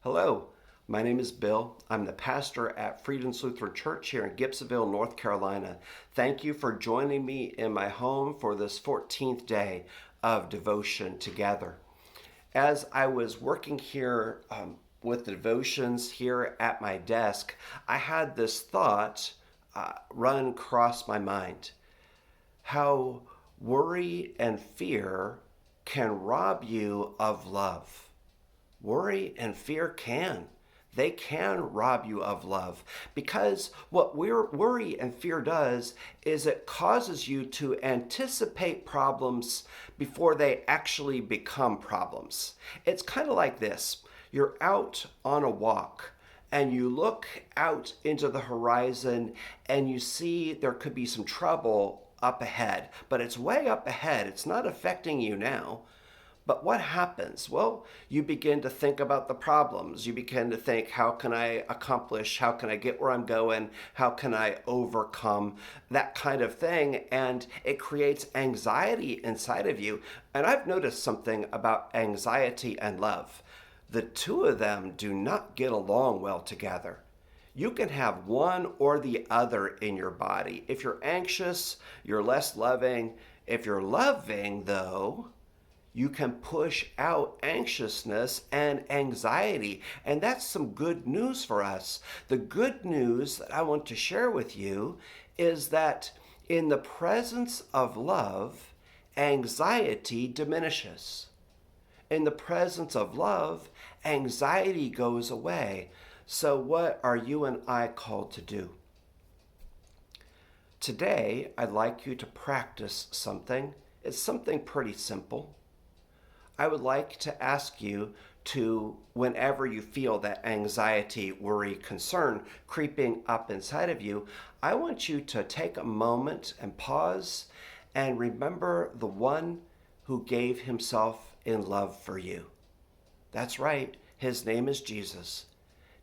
Hello, my name is Bill. I'm the pastor at Freedom's Lutheran Church here in Gibsonville, North Carolina. Thank you for joining me in my home for this 14th day of devotion together. As I was working here with the devotions here at my desk, I had this thought run across my mind. How worry and fear can rob you of love. Worry and fear can. They can rob you of love because what worry and fear does is it causes you to anticipate problems before they actually become problems. It's kind of like this. You're out on a walk and you look out into the horizon and you see there could be some trouble up ahead, but it's way up ahead. It's not affecting you now. But what happens? Well, you begin to think about the problems. You begin to think, how can I accomplish? How can I get where I'm going? How can I overcome? That kind of thing. And it creates anxiety inside of you. And I've noticed something about anxiety and love. The two of them do not get along well together. You can have one or the other in your body. If you're anxious, you're less loving. If you're loving, though, you can push out anxiousness and anxiety. And that's some good news for us. The good news that I want to share with you is that in the presence of love, anxiety diminishes. In the presence of love, anxiety goes away. So what are you and I called to do? Today, I'd like you to practice something. It's something pretty simple. I would like to ask you to, whenever you feel that anxiety, worry, concern creeping up inside of you, I want you to take a moment and pause and remember the one who gave himself in love for you. That's right, his name is Jesus.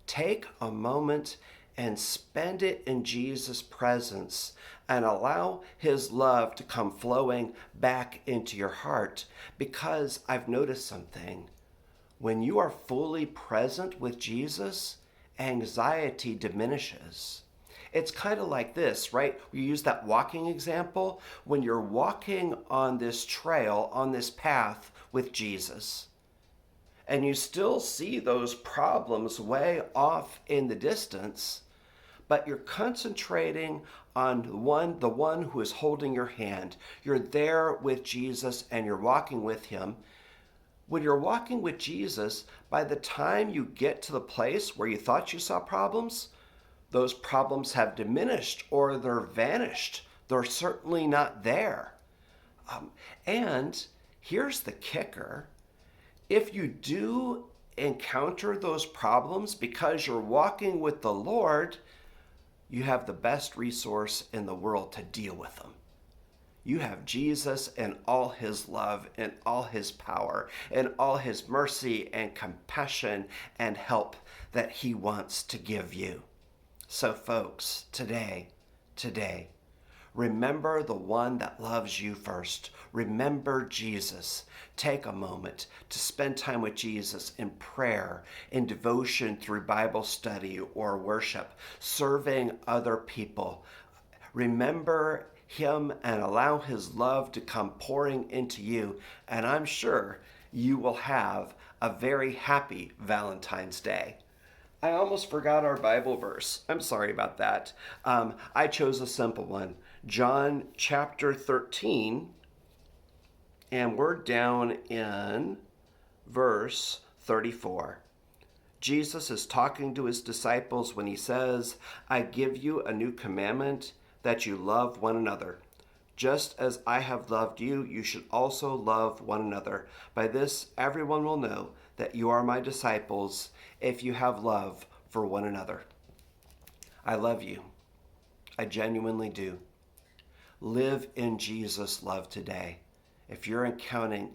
Take a moment and spend it in Jesus' presence and allow his love to come flowing back into your heart, because I've noticed something. When you are fully present with Jesus, anxiety diminishes. It's kind of like this, right? We use that walking example. When you're walking on this trail, on this path with Jesus, and you still see those problems way off in the distance, but you're concentrating on the one who is holding your hand. You're there with Jesus and you're walking with him. When you're walking with Jesus, by the time you get to the place where you thought you saw problems, those problems have diminished or they're vanished. They're certainly not there. And here's the kicker. If you do encounter those problems because you're walking with the Lord, you have the best resource in the world to deal with them. You have Jesus and all his love and all his power and all his mercy and compassion and help that he wants to give you. So folks, today, remember the one that loves you first. Remember Jesus. Take a moment to spend time with Jesus in prayer, in devotion through Bible study or worship, serving other people. Remember him and allow his love to come pouring into you. And I'm sure you will have a very happy Valentine's Day. I almost forgot our Bible verse. I'm sorry about that. I chose a simple one. John chapter 13, and we're down in verse 34. Jesus is talking to his disciples when he says, I give you a new commandment, that you love one another. Just as I have loved you, you should also love one another. By this, everyone will know that you are my disciples if you have love for one another. I love you. I genuinely do. Live in Jesus' love today. If you're encountering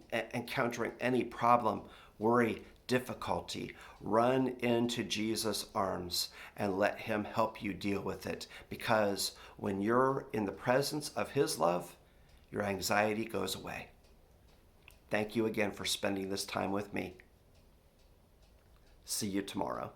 any problem, worry, difficulty, run into Jesus' arms and let him help you deal with it. Because when you're in the presence of his love, your anxiety goes away. Thank you again for spending this time with me. See you tomorrow.